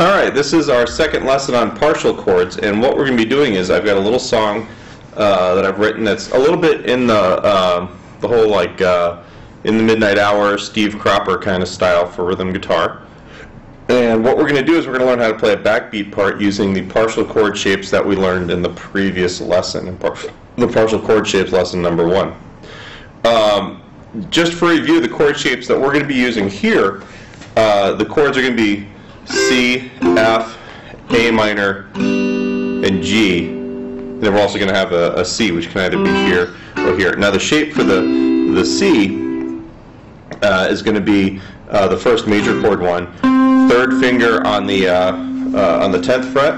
Alright, this is our second lesson on partial chords, and what we're going to be doing is I've got a little song that I've written that's a little bit in the whole like in the midnight hour Steve Cropper kind of style for rhythm guitar. And what we're going to do is we're going to learn how to play a backbeat part using the partial chord shapes that we learned in the previous lesson, the partial chord shapes lesson number 1. Just for review, the chord shapes that we're going to be using here, the chords are going to be C, F, A minor, and G. And then we're also going to have a C, which can either be here or here. Now the shape for the C is going to be the first major chord 1, third finger on the 10th fret,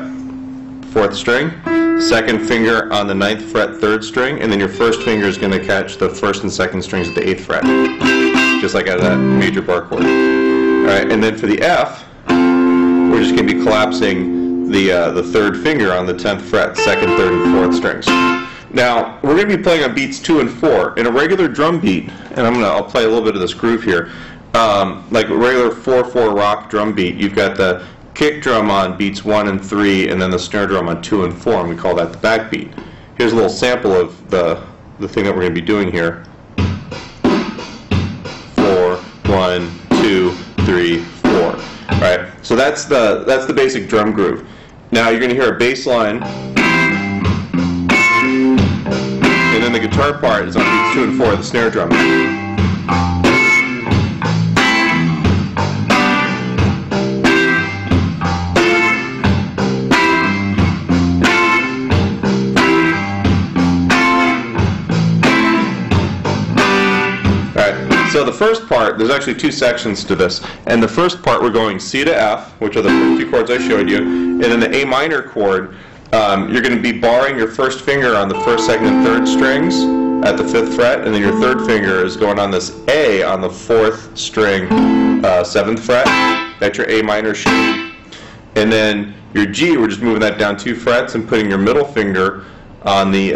4th string, second finger on the 9th fret, 3rd string, and then your first finger is going to catch the 1st and 2nd strings at the 8th fret, just like out of that major bar chord. All right, and then for the F, we're just going to be collapsing the 3rd finger on the 10th fret, 2nd, 3rd, and 4th strings. Now, we're going to be playing on beats 2 and 4. In a regular drum beat, and I'll play a little bit of this groove here, like a regular 4/4 rock drum beat, you've got the kick drum on beats 1 and 3, and then the snare drum on 2 and 4, and we call that the backbeat. Here's a little sample of the thing that we're going to be doing here. 4, 1, 2, 3, 4. All right, so that's the basic drum groove. Now you're going to hear a bass line, and then the guitar part is on beats 2 and 4 of the snare drum. So the first part, there's actually 2 sections to this, and the first part we're going C to F, which are the first 2 chords I showed you, and then the A minor chord, you're going to be barring your first finger on the 1st, 2nd, and 3rd strings at the 5th fret, and then your 3rd finger is going on this A on the 4th string, 7th fret. That's your A minor shape. And then your G, we're just moving that down 2 frets and putting your middle finger on the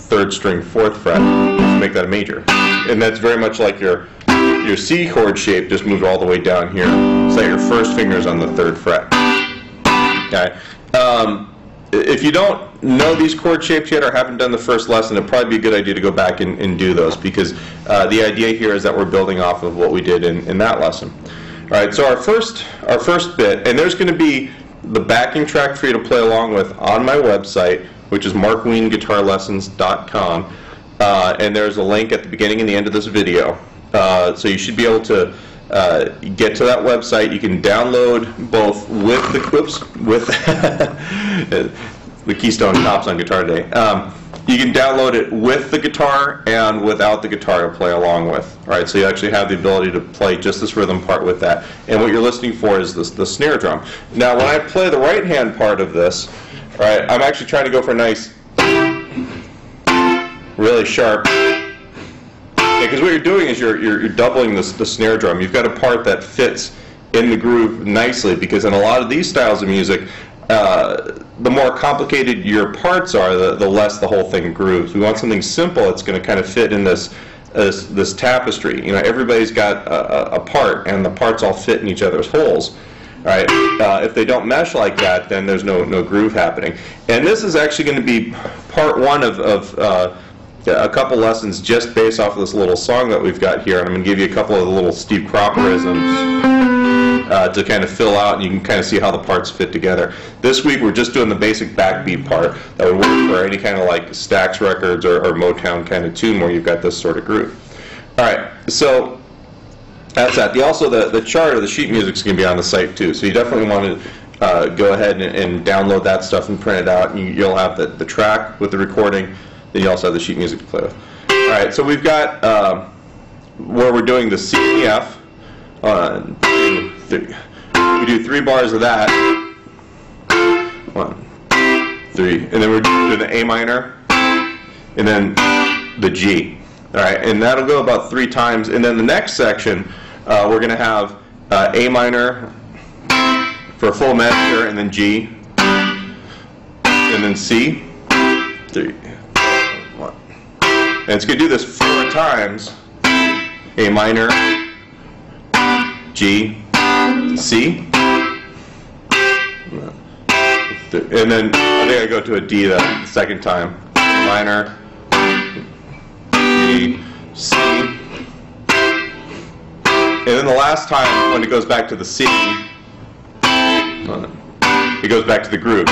3rd string, 4th fret, to make that a major. And that's very much like your C chord shape, just moved all the way down here. So that your first finger is on the 3rd fret. Okay. If you don't know these chord shapes yet or haven't done the first lesson, it'd probably be a good idea to go back and do those, because the idea here is that we're building off of what we did in that lesson. All right. So our first bit, and there's going to be the backing track for you to play along with on my website, which is markweenguitarlessons.com. And there's a link at the beginning and the end of this video. So you should be able to get to that website. You can download both with the Keystone Tops on Guitar Day. You can download it with the guitar and without the guitar to play along with. All right, so you actually have the ability to play just this rhythm part with that. And what you're listening for is the snare drum. Now, when I play the right hand part of this, all right, I'm actually trying to go for a nice, really sharp. Because what you're doing is you're doubling the snare drum. You've got a part that fits in the groove nicely, because in a lot of these styles of music, the more complicated your parts are, the less the whole thing grooves. We want something simple that's going to kind of fit in this tapestry. You know, everybody's got a part, and the parts all fit in each other's holes. Right? If they don't mesh like that, then there's no groove happening. And this is actually going to be part 1 of a couple lessons just based off of this little song that we've got here. And I'm going to give you a couple of the little Steve Cropperisms to kind of fill out, and you can kind of see how the parts fit together. This week we're just doing the basic backbeat part that would work for any kind of like Stax Records or Motown kind of tune where you've got this sort of groove. All right, so that's that. Also, the chart of the sheet music is going to be on the site too, so you definitely want to go ahead and download that stuff and print it out, and you'll have the track with the recording. Then you also have the sheet music to play with. All right, so we've got where we're doing the C and the F. 1, 2, 3. We do 3 bars of that. 1, 3, and then we're doing the A minor, and then the G. All right, and that'll go about 3 times, and then the next section we're going to have A minor for a full measure, and then G, and then C, 3, 1. And it's going to do this 4 times. A minor, G, C, And then I think I go to a D the second time. Minor, D, C. And then the last time when it goes back to the C, it goes back to the groove.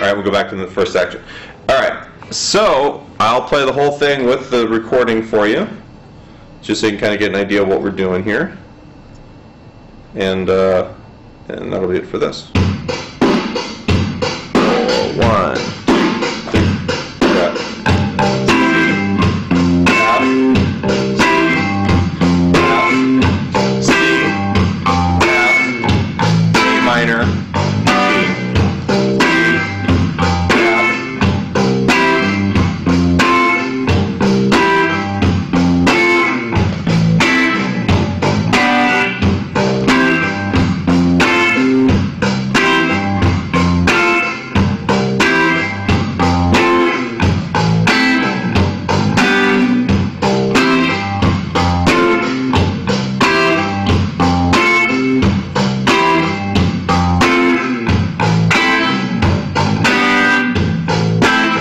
Alright, we'll go back to the first section. Alright, so I'll play the whole thing with the recording for you, just so you can kind of get an idea of what we're doing here. And that'll be it for this. 1, 2, 3, C, A minor,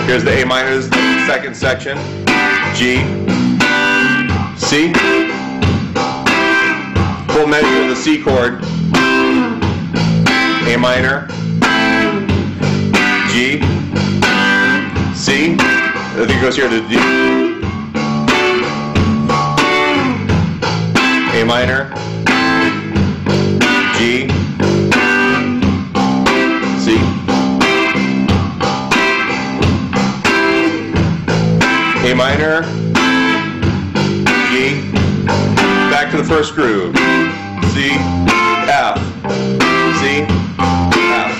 here's the A minor, this is the second section. G, C, full measure of the C chord. A minor, G, C, I think it goes here to D. A minor, G, C. A minor, G, back to the first groove, C, F, C, F,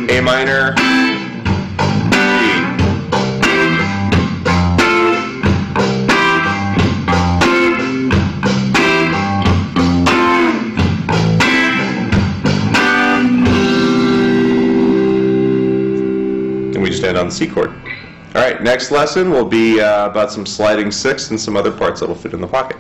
A minor, G. And we just end on the C chord. All right, next lesson will be about some sliding sixths and some other parts that will fit in the pocket.